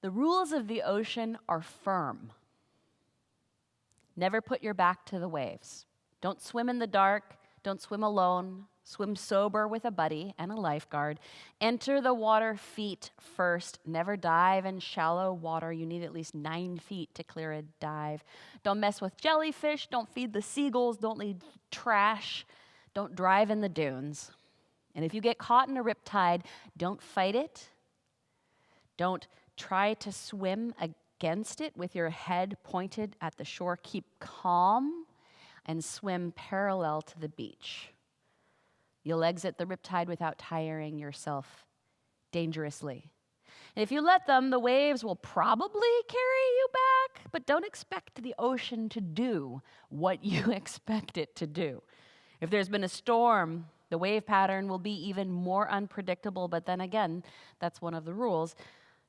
The rules of the ocean are firm. Never put your back to the waves. Don't swim in the dark. Don't swim alone. Swim sober with a buddy and a lifeguard. Enter the water feet first. Never dive in shallow water. You need at least 9 feet to clear a dive. Don't mess with jellyfish. Don't feed the seagulls. Don't leave trash. Don't drive in the dunes. And if you get caught in a riptide, don't fight it. Don't try to swim against it with your head pointed at the shore. Keep calm and swim parallel to the beach. You'll exit the riptide without tiring yourself dangerously. And if you let them, the waves will probably carry you back, but don't expect the ocean to do what you expect it to do. If there's been a storm, the wave pattern will be even more unpredictable, but then again, that's one of the rules.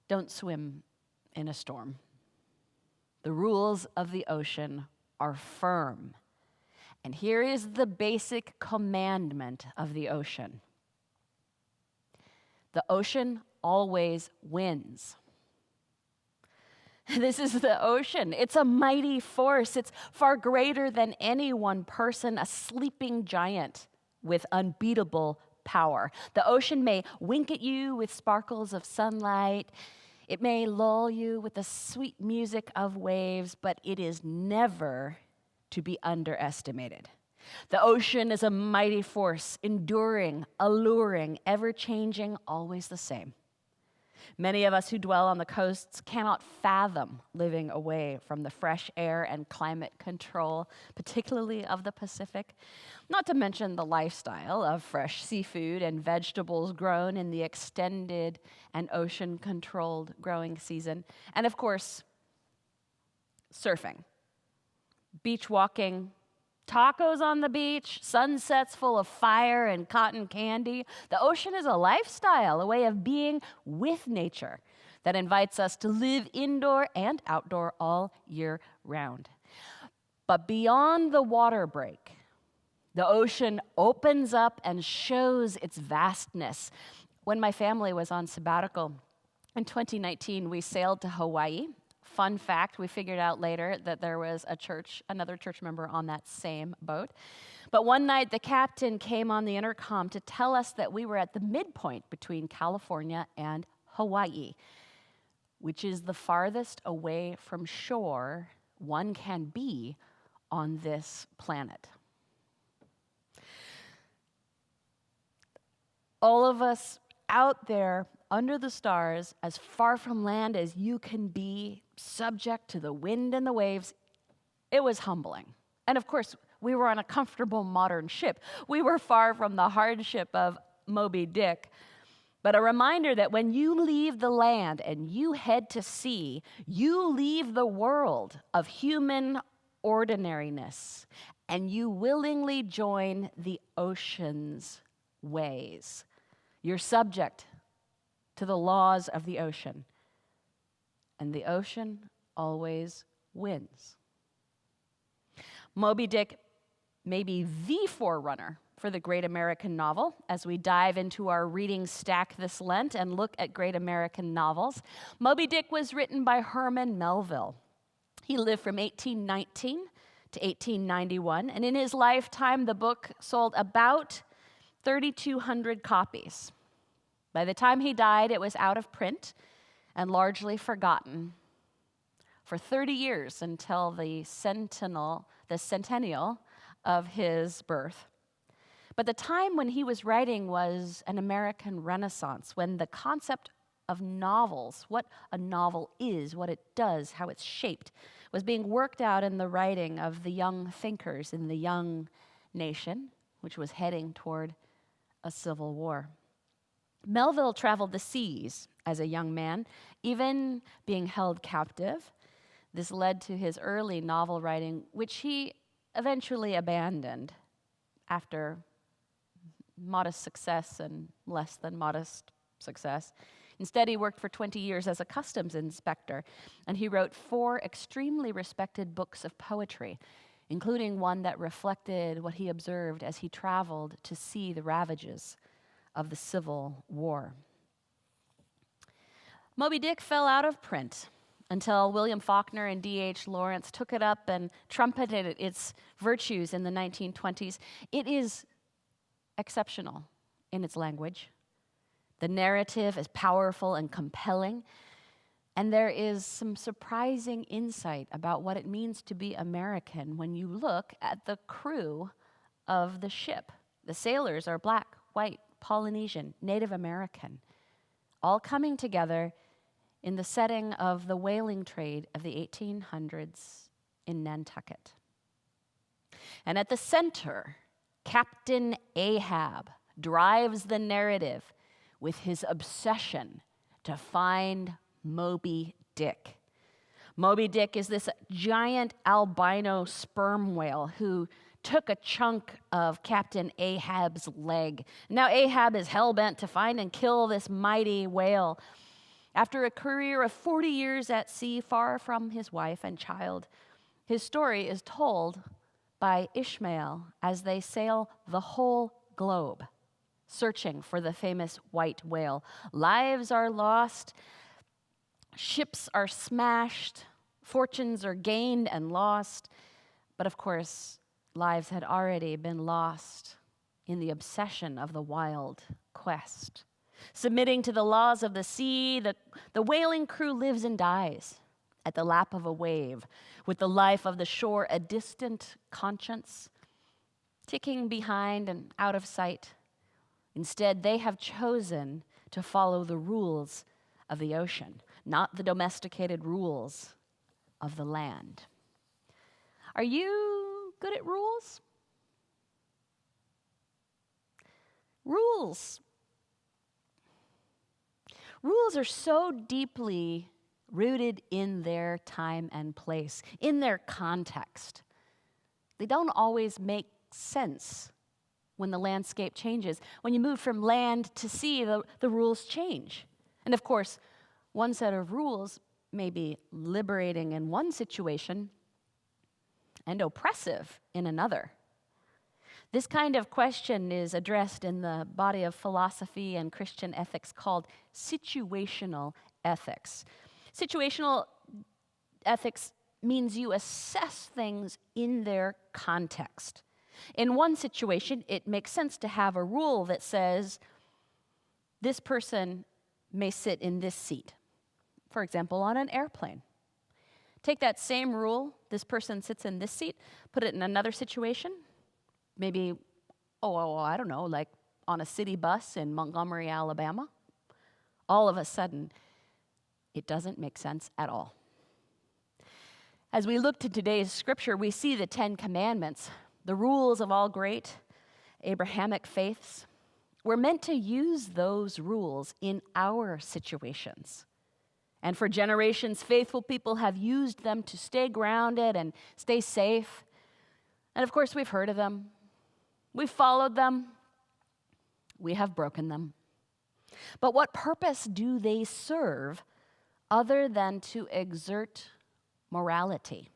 Don't swim in a storm. The rules of the ocean are firm. And here is the basic commandment of the ocean. The ocean always wins. This is the ocean. It's a mighty force. It's far greater than any one person, a sleeping giant with unbeatable power. The ocean may wink at you with sparkles of sunlight. It may lull you with the sweet music of waves, but it is never to be underestimated. The ocean is a mighty force, enduring, alluring, ever-changing, always the same. Many of us who dwell on the coasts cannot fathom living away from the fresh air and climate control, particularly of the Pacific, not to mention the lifestyle of fresh seafood and vegetables grown in the extended and ocean-controlled growing season, and of course, surfing. Beach walking, tacos on the beach, sunsets full of fire and cotton candy. The ocean is a lifestyle, a way of being with nature that invites us to live indoor and outdoor all year round. But beyond the water break, the ocean opens up and shows its vastness. When my family was on sabbatical in 2019, we sailed to Hawaii. Fun fact, we figured out later that there was another church member on that same boat. But one night, the captain came on the intercom to tell us that we were at the midpoint between California and Hawaii, which is the farthest away from shore one can be on this planet. All of us out there under the stars, as far from land as you can be, subject to the wind and the waves, it was humbling. And of course, we were on a comfortable modern ship. We were far from the hardship of Moby Dick. But a reminder that when you leave the land and you head to sea, you leave the world of human ordinariness, and you willingly join the ocean's ways. You're subject to the laws of the ocean. And the ocean always wins. Moby Dick may be the forerunner for the great American novel as we dive into our reading stack this Lent and look at great American novels. Moby Dick was written by Herman Melville. He lived from 1819 to 1891, and in his lifetime, the book sold about 3,200 copies. By the time he died, it was out of print and largely forgotten for 30 years until the centennial of his birth. But the time when he was writing was an American Renaissance, when the concept of novels, what a novel is, what it does, how it's shaped, was being worked out in the writing of the young thinkers in the young nation, which was heading toward a civil war. Melville traveled the seas as a young man, even being held captive. This led to his early novel writing, which he eventually abandoned after modest success and less than modest success. Instead, he worked for 20 years as a customs inspector, and he wrote 4 extremely respected books of poetry, including one that reflected what he observed as he traveled to see the ravages of the Civil War. Moby Dick fell out of print until William Faulkner and D.H. Lawrence took it up and trumpeted its virtues in the 1920s. It is exceptional in its language. The narrative is powerful and compelling, and there is some surprising insight about what it means to be American when you look at the crew of the ship. The sailors are Black, white, Polynesian, Native American, all coming together in the setting of the whaling trade of the 1800s in Nantucket. And at the center, Captain Ahab drives the narrative with his obsession to find Moby Dick. Moby Dick is this giant albino sperm whale who took a chunk of Captain Ahab's leg. Now Ahab is hell-bent to find and kill this mighty whale. After a career of 40 years at sea, far from his wife and child, his story is told by Ishmael as they sail the whole globe, searching for the famous white whale. Lives are lost, ships are smashed, fortunes are gained and lost, but of course, lives had already been lost in the obsession of the wild quest. Submitting to the laws of the sea, the whaling crew lives and dies at the lap of a wave, with the life of the shore a distant conscience, ticking behind and out of sight. Instead, they have chosen to follow the rules of the ocean, not the domesticated rules of the land. Are you good at rules? Rules. Rules are so deeply rooted in their time and place, in their context. They don't always make sense when the landscape changes. When you move from land to sea, the rules change. And of course, one set of rules may be liberating in one situation and oppressive in another. This kind of question is addressed in the body of philosophy and Christian ethics called situational ethics. Situational ethics means you assess things in their context. In one situation, it makes sense to have a rule that says this person may sit in this seat, for example, on an airplane. Take that same rule, this person sits in this seat, put it in another situation, maybe, I don't know, like on a city bus in Montgomery, Alabama. All of a sudden, it doesn't make sense at all. As we look to today's scripture, we see the 10 Commandments, the rules of all great Abrahamic faiths. We're meant to use those rules in our situations. And for generations, faithful people have used them to stay grounded and stay safe. And of course, we've heard of them. We've followed them. We have broken them. But what purpose do they serve other than to exert morality?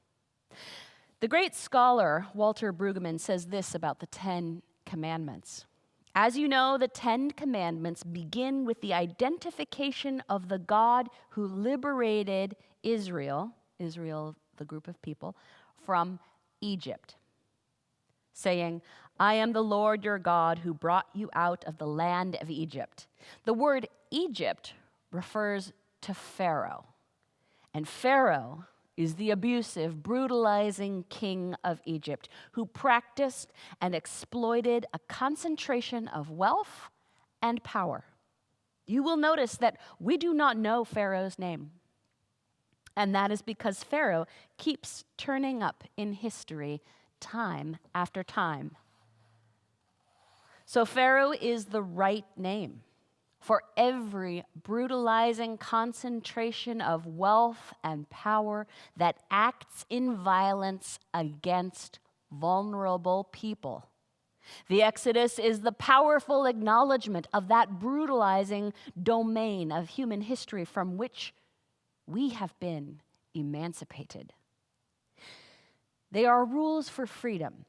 The great scholar Walter Brueggemann says this about the 10 Commandments. As you know, the 10 Commandments begin with the identification of the God who liberated Israel, the group of people, from Egypt, saying, I am the Lord your God who brought you out of the land of Egypt. The word Egypt refers to Pharaoh, and Pharaoh is the abusive, brutalizing king of Egypt who practiced and exploited a concentration of wealth and power. You will notice that we do not know Pharaoh's name, and that is because Pharaoh keeps turning up in history time after time. So Pharaoh is the right name for every brutalizing concentration of wealth and power that acts in violence against vulnerable people. The Exodus is the powerful acknowledgement of that brutalizing domain of human history from which we have been emancipated. They are rules for freedom,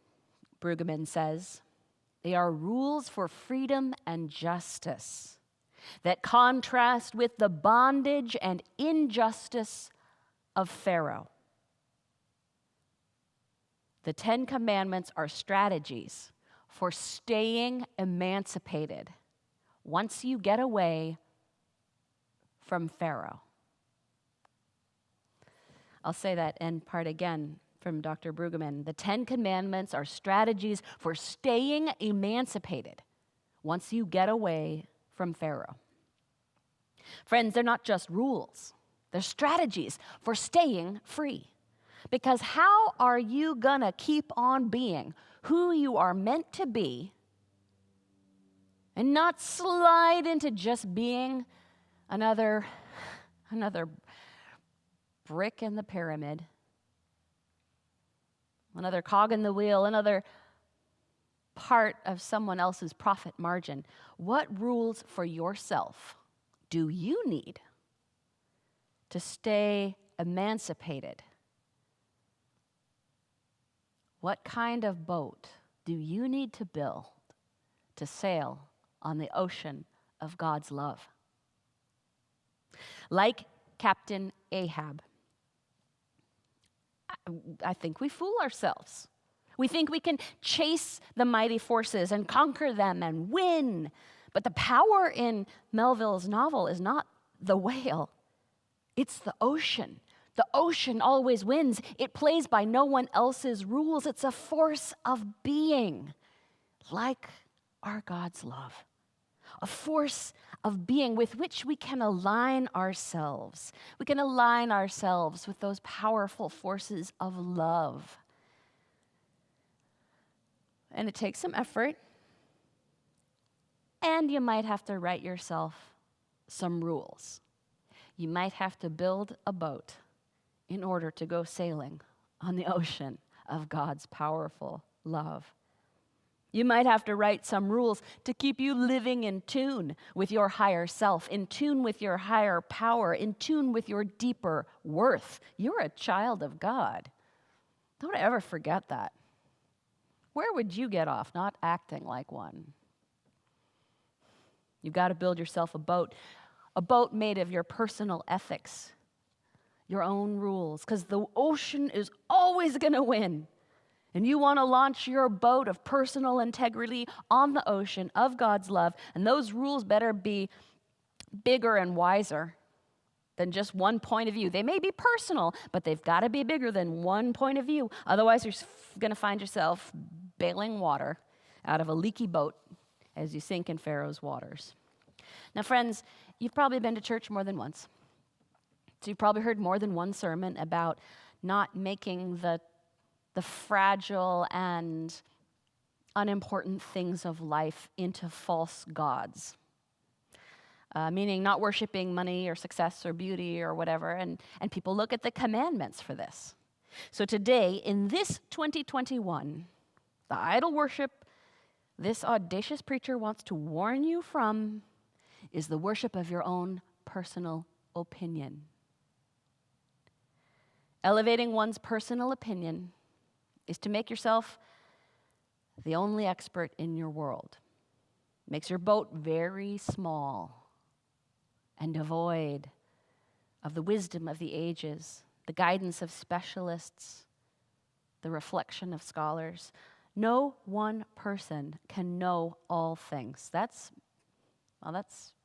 Brueggemann says. They are rules for freedom and justice. that contrast with the bondage and injustice of Pharaoh. The 10 Commandments are strategies for staying emancipated once you get away from Pharaoh. I'll say that end part again from Dr. Brueggemann. The 10 Commandments are strategies for staying emancipated once you get away from Pharaoh. Friends, they're not just rules. They're strategies for staying free. Because how are you going to keep on being who you are meant to be and not slide into just being another brick in the pyramid, another cog in the wheel, another part of someone else's profit margin? What rules for yourself do you need to stay emancipated? What kind of boat do you need to build to sail on the ocean of God's love? Like Captain Ahab, I think we fool ourselves. We think we can chase the mighty forces and conquer them and win. But the power in Melville's novel is not the whale, it's the ocean. The ocean always wins. It plays by no one else's rules. It's a force of being, like our God's love. A force of being with which we can align ourselves. We can align ourselves with those powerful forces of love. And it takes some effort. And you might have to write yourself some rules. You might have to build a boat in order to go sailing on the ocean of God's powerful love. You might have to write some rules to keep you living in tune with your higher self, in tune with your higher power, in tune with your deeper worth. You're a child of God. Don't ever forget that. Where would you get off not acting like one? You've got to build yourself a boat made of your personal ethics, your own rules, because the ocean is always going to win. And you want to launch your boat of personal integrity on the ocean of God's love, and those rules better be bigger and wiser than just one point of view. They may be personal, but they've got to be bigger than one point of view. Otherwise, you're going to find yourself bailing water out of a leaky boat as you sink in Pharaoh's waters. Now, friends, you've probably been to church more than once. So you've probably heard more than one sermon about not making the fragile and unimportant things of life into false gods. Meaning not worshiping money or success or beauty or whatever. And people look at the commandments for this. So today, in this 2021, the idol worship this audacious preacher wants to warn you from is the worship of your own personal opinion. Elevating one's personal opinion is to make yourself the only expert in your world. Makes your boat very small and devoid of the wisdom of the ages, the guidance of specialists, the reflection of scholars. No one person can know all things. That's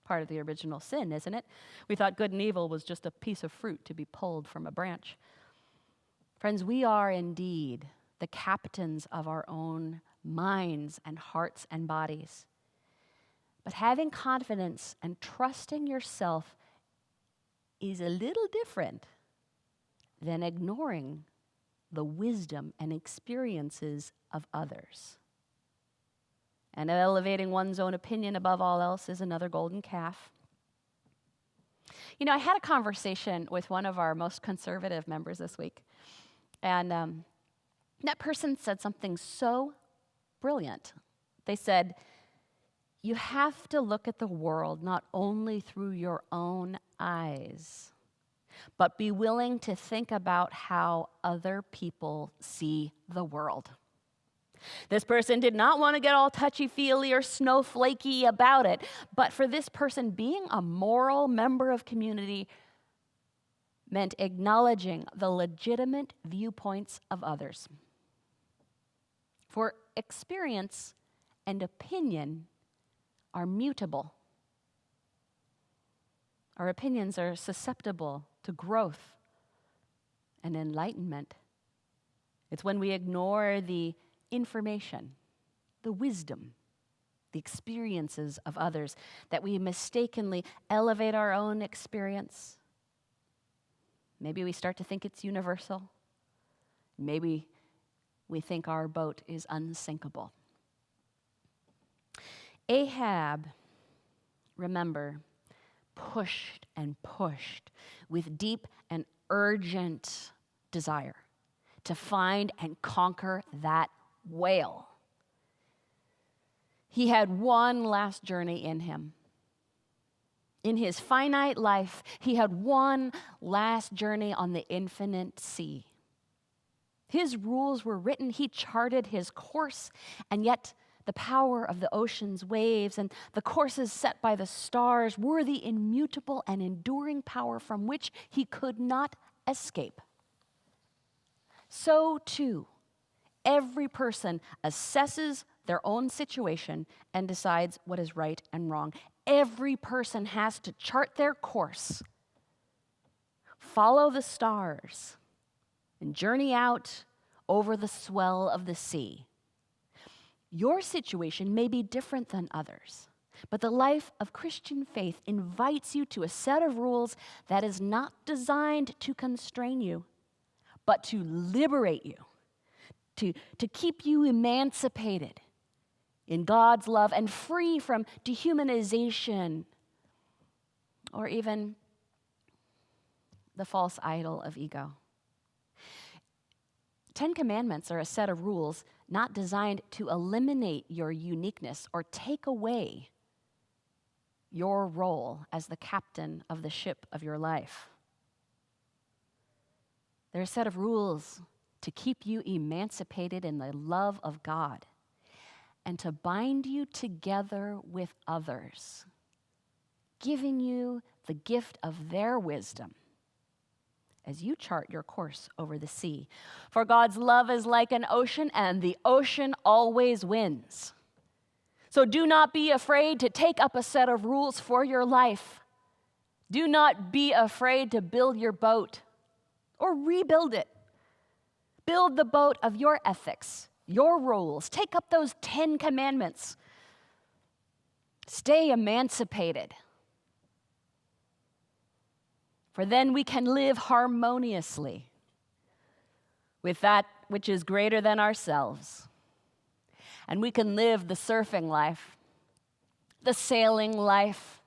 part of the original sin, isn't it? We thought good and evil was just a piece of fruit to be pulled from a branch. Friends, we are indeed the captains of our own minds and hearts and bodies. But having confidence and trusting yourself is a little different than ignoring the wisdom and experiences of others. And elevating one's own opinion above all else is another golden calf. You know, I had a conversation with one of our most conservative members this week. And that person said something so brilliant. They said, you have to look at the world not only through your own eyes, but be willing to think about how other people see the world. This person did not want to get all touchy-feely or snowflakey about it, but for this person, being a moral member of community meant acknowledging the legitimate viewpoints of others. For experience and opinion are mutable. Our opinions are susceptible to growth and enlightenment. It's when we ignore the information, the wisdom, the experiences of others that we mistakenly elevate our own experience. Maybe we start to think it's universal. Maybe we think our boat is unsinkable. Ahab, remember, pushed and pushed with deep and urgent desire to find and conquer that whale. He had one last journey in him. In his finite life, he had one last journey on the infinite sea. His rules were written, he charted his course, and yet the power of the ocean's waves and the courses set by the stars were the immutable and enduring power from which he could not escape. So too, every person assesses their own situation and decides what is right and wrong. Every person has to chart their course, follow the stars, and journey out over the swell of the sea. Your situation may be different than others, but the life of Christian faith invites you to a set of rules that is not designed to constrain you, but to liberate you, to keep you emancipated in God's love and free from dehumanization or even the false idol of ego. 10 Commandments are a set of rules not designed to eliminate your uniqueness or take away your role as the captain of the ship of your life. They're a set of rules to keep you emancipated in the love of God and to bind you together with others, giving you the gift of their wisdom as you chart your course over the sea. For God's love is like an ocean, and the ocean always wins. So do not be afraid to take up a set of rules for your life. Do not be afraid to build your boat or rebuild it. Build the boat of your ethics, your rules. Take up those 10 commandments. Stay emancipated. For then we can live harmoniously with that which is greater than ourselves. And we can live the surfing life, the sailing life,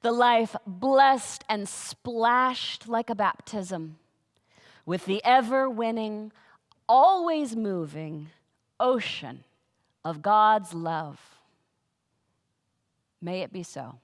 the life blessed and splashed like a baptism with the ever-winning, always moving ocean of God's love. May it be so.